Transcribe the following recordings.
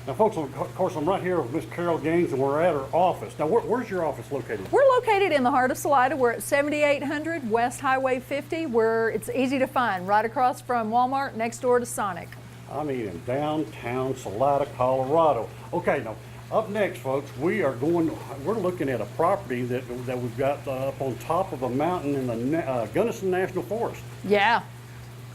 Now, folks, of course, I'm right here with Miss Carol Gaines, and we're at her office. Now, where's your office located? We're located in the heart of Salida. We're at 7800 West Highway 50, where it's easy to find, right across from Walmart, next door to Sonic. I mean, in downtown Salida, Colorado. Okay, now, up next, folks, we're looking at a property that we've got up on top of a mountain in the Gunnison National Forest. Yeah.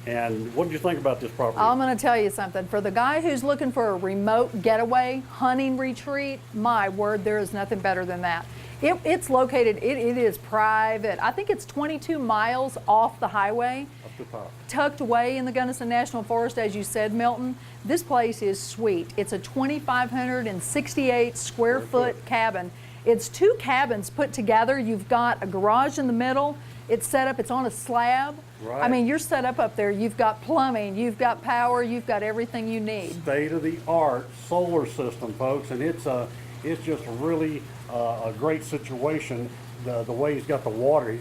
And what did you think about this property? I'm going to tell you something. For the guy who's looking for a remote getaway, hunting retreat, my word, there is nothing better than that. It's located, it is private. I think it's 22 miles off the highway. Up the top. Tucked away in the Gunnison National Forest, as you said, Milton. This place is sweet. It's a 2,568 square foot cabin. It's two cabins put together. You've got a garage in the middle. It's set up, it's on a slab. Right. I mean, you're set up there. You've got plumbing, you've got power, you've got everything you need. State-of-the-art solar system, folks, and it's just really a great situation. The way he's got the water,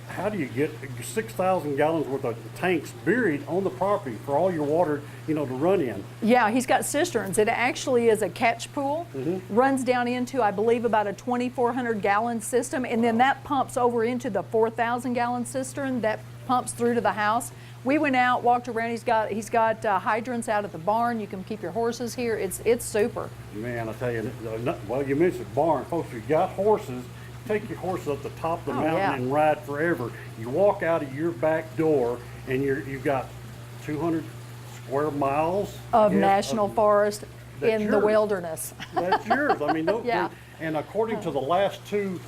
how do you get 6,000 gallons worth of tanks buried on the property for all your water, to run in? Yeah, he's got cisterns. It actually is a catch pool, runs down into, I believe, about a 2,400 gallon system, and then that pumps over into the 4,000 gallon cistern that pumps through to the house. We went out, walked around. He's got hydrants out at the barn. You can keep your horses here. It's super. Man, I tell you, well, you mentioned barn, folks. If you got horses, take your horses up the top of the mountain yeah. and ride forever. You walk out of your back door, and you've got 200 square miles Of national forest in the wilderness. That's yours. I mean, Yeah. And according to the last two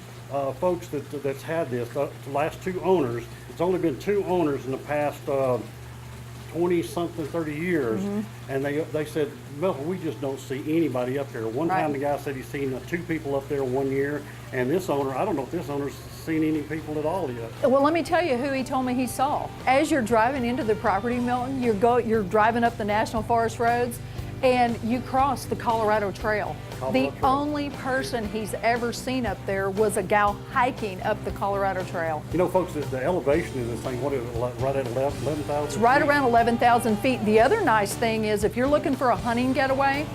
folks that's had this, the last two owners, it's only been two owners in the past 20-something, 30 years, and they said, Milton, we just don't see anybody up there. One time the guy said he's seen two people up there 1 year, and this owner, I don't know if this owner's seen any people at all yet. Well, let me tell you who he told me he saw. As you're driving into the property, Milton, you're driving up the National Forest roads, and you cross the Colorado Trail. The only person he's ever seen up there was a gal hiking up the Colorado Trail. Folks, the elevation of this thing, what is it, right at 11,000? It's right around 11,000 feet. The other nice thing is if you're looking for a hunting getaway,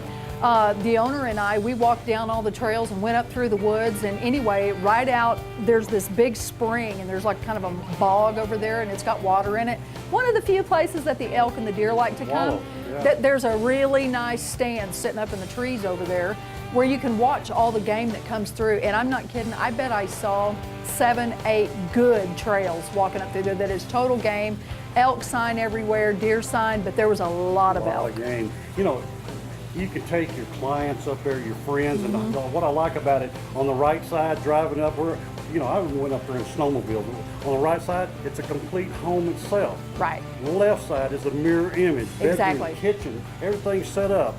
the owner and I, we walked down all the trails and went up through the woods, and anyway, right out, there's this big spring, and there's like kind of a bog over there, and it's got water in it. One of the few places that the elk and the deer like to come. There's a really nice stand sitting up in the trees over there where you can watch all the game that comes through. And I'm not kidding, I bet I saw 7, 8 good trails walking up through there that is total game. Elk sign everywhere, deer sign, but there was a lot of elk. Game. You can take your clients up there, your friends, and what I like about it, on the right side, driving up, I went up there in snowmobile. On the right side, it's a complete home itself. Right. The left side is a mirror image. Exactly. Bedroom, kitchen, everything's set up.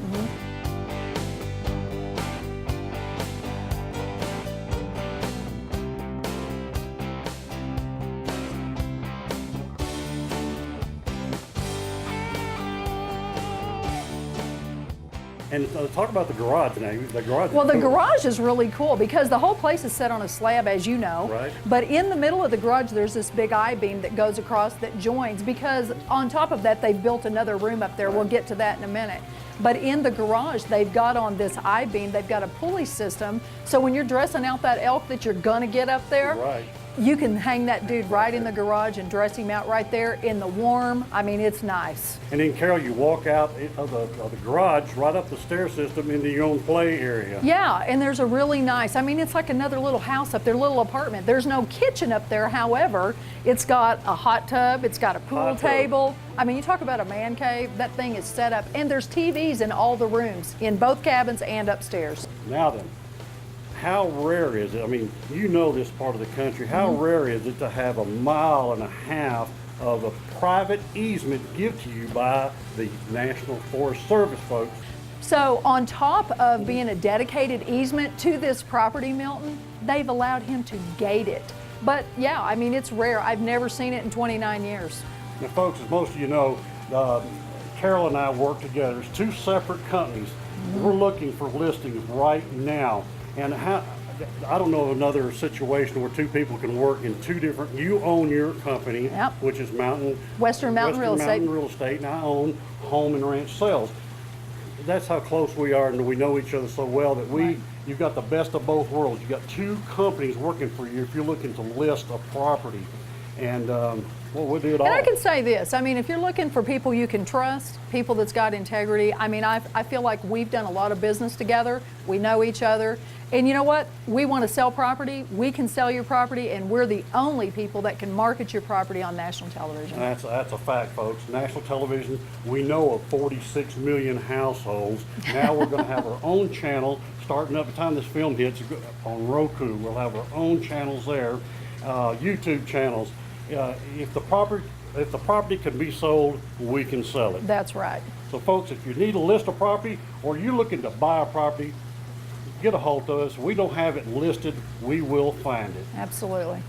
And talk about the garage now. The garage. Well, the garage is really cool because the whole place is set on a slab, as you know. Right. But in the middle of the garage, there's this big I-beam that goes across that joins, because on top of that, they've built another room up there. We'll get to that in a minute. But in the garage, they've got on this I-beam, they've got a pulley system. So when you're dressing out that elk that you're gonna get up there, right, you can hang that dude right in the garage and dress him out right there in the warm. I mean, it's nice. And then, Carol, you walk out of the garage, right up the stair system into your own play area. Yeah, and there's a really nice, I mean, it's like another little house up there, little apartment. There's no kitchen up there, however, it's got a hot tub, it's got a pool table. I mean, you talk about a man cave, that thing is set up, and there's TVs in all the rooms, in both cabins and upstairs. Now then, how rare is it? I mean, this part of the country. How rare is it to have 1.5 miles of a private easement given to you by the National Forest Service, folks? So on top of being a dedicated easement to this property, Milton, they've allowed him to gate it. But yeah, I mean, it's rare. I've never seen it in 29 years. Now, folks, as most of you know, Carol and I work together. It's two separate companies. We're looking for listings right now. And I don't know of another situation where two people can work in two different. You own your company, which is Western Mountain Real Estate, and I own Home and Ranch Sales. that's how close we are, and we know each other so well that Right. you've got the best of both worlds. You've got two companies working for you if you're looking to list a property. And, well, we'll do it all. And I can say this, I mean, if you're looking for people you can trust, people that's got integrity, I mean, I feel like we've done a lot of business together. We know each other. And you know what? We want to sell property. We can sell your property, and we're the only people that can market your property on national television. That's a fact, folks. National television, we know of 46 million households. Now we're going to have our own channel starting up. By the time this film hits on Roku, we'll have our own channels there, YouTube channels. If the property can be sold, we can sell it. That's right. So, folks, if you need to list a property or you're looking to buy a property, get a hold of us. We don't have it listed. We will find it. Absolutely.